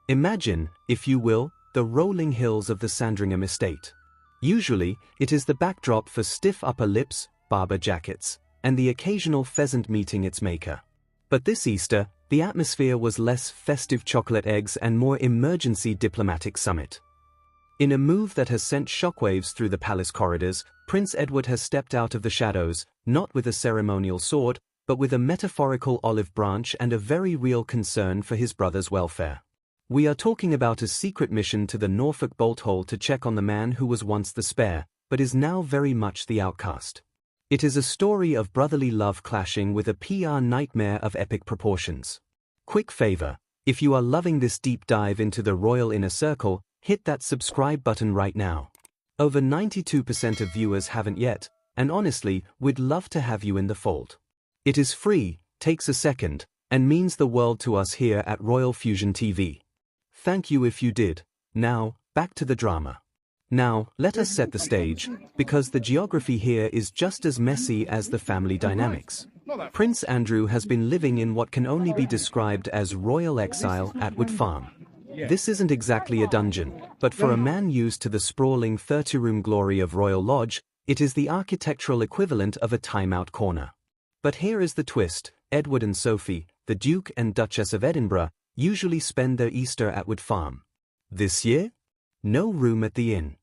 Imagine, if you will, the rolling hills of the Sandringham estate. Usually, it is the backdrop for stiff upper lips, Barber jackets, and the occasional pheasant meeting its maker. But this Easter, the atmosphere was less festive chocolate eggs and more emergency diplomatic summit. In a move that has sent shockwaves through the palace corridors, Prince Edward has stepped out of the shadows, not with a ceremonial sword, but with a metaphorical olive branch and a very real concern for his brother's welfare. We are talking about a secret mission to the Norfolk bolt hole to check on the man who was once the spare, but is now very much the outcast. It is a story of brotherly love clashing with a PR nightmare of epic proportions. Quick favor, if you are loving this deep dive into the royal inner circle, hit that subscribe button right now. Over 92% of viewers haven't yet, and honestly, we'd love to have you in the fold. It is free, takes a second, and means the world to us here at Royal Fusion TV. Thank you if you did. Now, back to the drama. Now, let us set the stage, because the geography here is just as messy as the family dynamics. Prince Andrew has been living in what can only be described as royal exile at Wood Farm. This isn't exactly a dungeon, but for a man used to the sprawling 30-room glory of Royal Lodge, it is the architectural equivalent of a timeout corner. But here is the twist: Edward and Sophie, the Duke and Duchess of Edinburgh, usually spend their Easter at Wood Farm. This year? No room at the inn.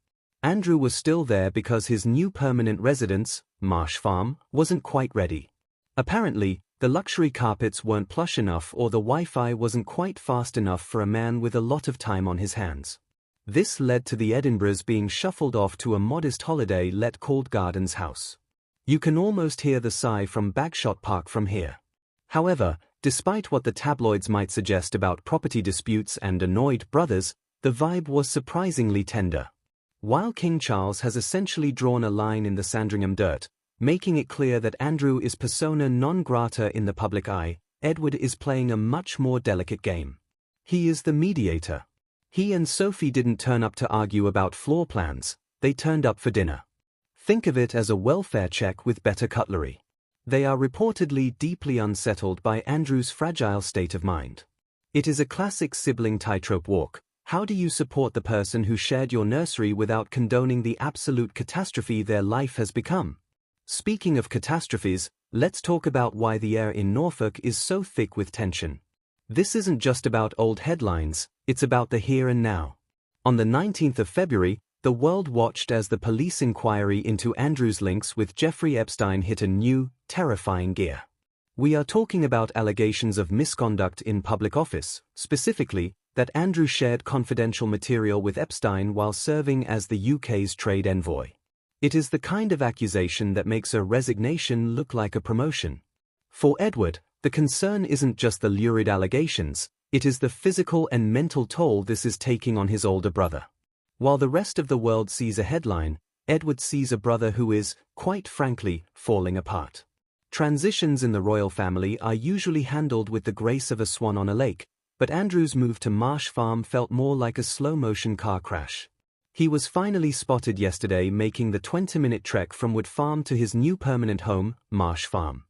Andrew was still there because his new permanent residence, Marsh Farm, wasn't quite ready. Apparently, the luxury carpets weren't plush enough or the Wi-Fi wasn't quite fast enough for a man with a lot of time on his hands. This led to the Edinburghs being shuffled off to a modest holiday let called Gardens House. You can almost hear the sigh from Bagshot Park from here. However, despite what the tabloids might suggest about property disputes and annoyed brothers, the vibe was surprisingly tender. While King Charles has essentially drawn a line in the Sandringham dirt, making it clear that Andrew is persona non grata in the public eye, Edward is playing a much more delicate game. He is the mediator. He and Sophie didn't turn up to argue about floor plans, they turned up for dinner. Think of it as a welfare check with better cutlery. They are reportedly deeply unsettled by Andrew's fragile state of mind. It is a classic sibling tightrope walk. How do you support the person who shared your nursery without condoning the absolute catastrophe their life has become? Speaking of catastrophes, let's talk about why the air in Norfolk is so thick with tension. This isn't just about old headlines, it's about the here and now. On the 19th of February, the world watched as the police inquiry into Andrew's links with Jeffrey Epstein hit a new, terrifying gear. We are talking about allegations of misconduct in public office, specifically, that Andrew shared confidential material with Epstein while serving as the UK's trade envoy. It is the kind of accusation that makes a resignation look like a promotion. For Edward, the concern isn't just the lurid allegations, it is the physical and mental toll this is taking on his older brother. While the rest of the world sees a headline, Edward sees a brother who is, quite frankly, falling apart. Transitions in the royal family are usually handled with the grace of a swan on a lake, but Andrew's move to Marsh Farm felt more like a slow-motion car crash. He was finally spotted yesterday making the 20-minute trek from Wood Farm to his new permanent home, Marsh Farm.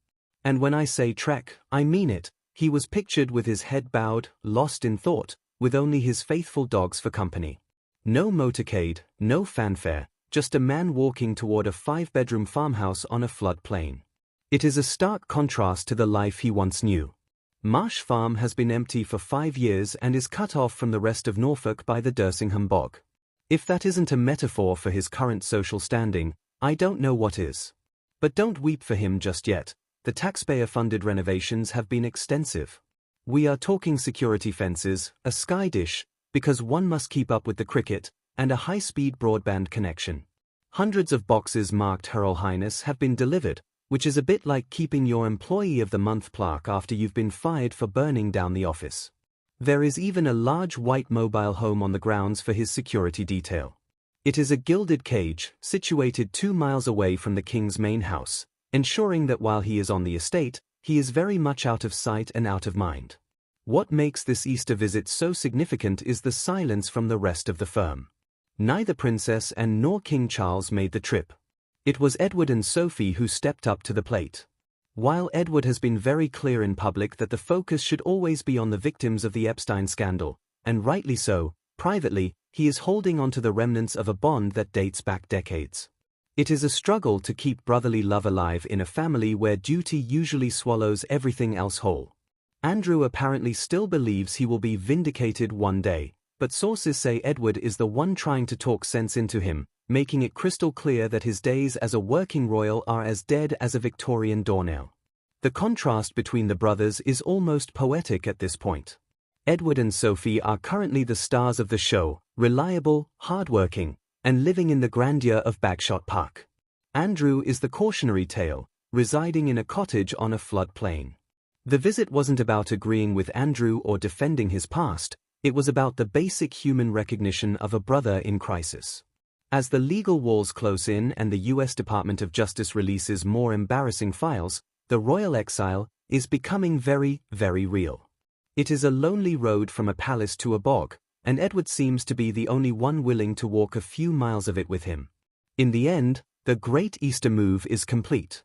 And when I say trek, I mean it. He was pictured with his head bowed, lost in thought, with only his faithful dogs for company. No motorcade, no fanfare, just a man walking toward a 5-bedroom farmhouse on a floodplain. It is a stark contrast to the life he once knew. Marsh Farm has been empty for 5 years and is cut off from the rest of Norfolk by the Sandringham bog. If that isn't a metaphor for his current social standing, I don't know what is. But don't weep for him just yet. The taxpayer-funded renovations have been extensive. We are talking security fences, a sky dish, because one must keep up with the cricket, and a high-speed broadband connection. Hundreds of boxes marked Her Royal Highness have been delivered, which is a bit like keeping your Employee of the Month plaque after you've been fired for burning down the office. There is even a large white mobile home on the grounds for his security detail. It is a gilded cage, situated 2 miles away from the king's main house, ensuring that while he is on the estate, he is very much out of sight and out of mind. What makes this Easter visit so significant is the silence from the rest of the firm. Neither Princess Anne nor King Charles made the trip. It was Edward and Sophie who stepped up to the plate. While Edward has been very clear in public that the focus should always be on the victims of the Epstein scandal, and rightly so. Privately, he is holding onto the remnants of a bond that dates back decades. It is a struggle to keep brotherly love alive in a family where duty usually swallows everything else whole. Andrew apparently still believes he will be vindicated one day, but sources say Edward is the one trying to talk sense into him, making it crystal clear that his days as a working royal are as dead as a Victorian doornail. The contrast between the brothers is almost poetic at this point. Edward and Sophie are currently the stars of the show, reliable, hardworking, and living in the grandeur of Bagshot Park. Andrew is the cautionary tale, residing in a cottage on a floodplain. The visit wasn't about agreeing with Andrew or defending his past, it was about the basic human recognition of a brother in crisis. As the legal walls close in and the US Department of Justice releases more embarrassing files, the royal exile is becoming very, very real. It is a lonely road from a palace to a bog, and Edward seems to be the only one willing to walk a few miles of it with him. In the end, the great Easter move is complete.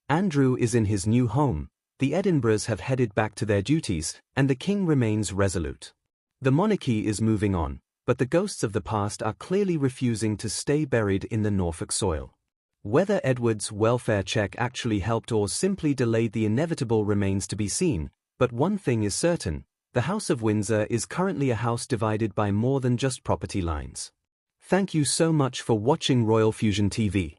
Andrew is in his new home, the Edinburghs have headed back to their duties, and the king remains resolute. The monarchy is moving on, but the ghosts of the past are clearly refusing to stay buried in the Norfolk soil. Whether Edward's welfare check actually helped or simply delayed the inevitable remains to be seen, but one thing is certain, the House of Windsor is currently a house divided by more than just property lines. Thank you so much for watching Royal Fusion TV.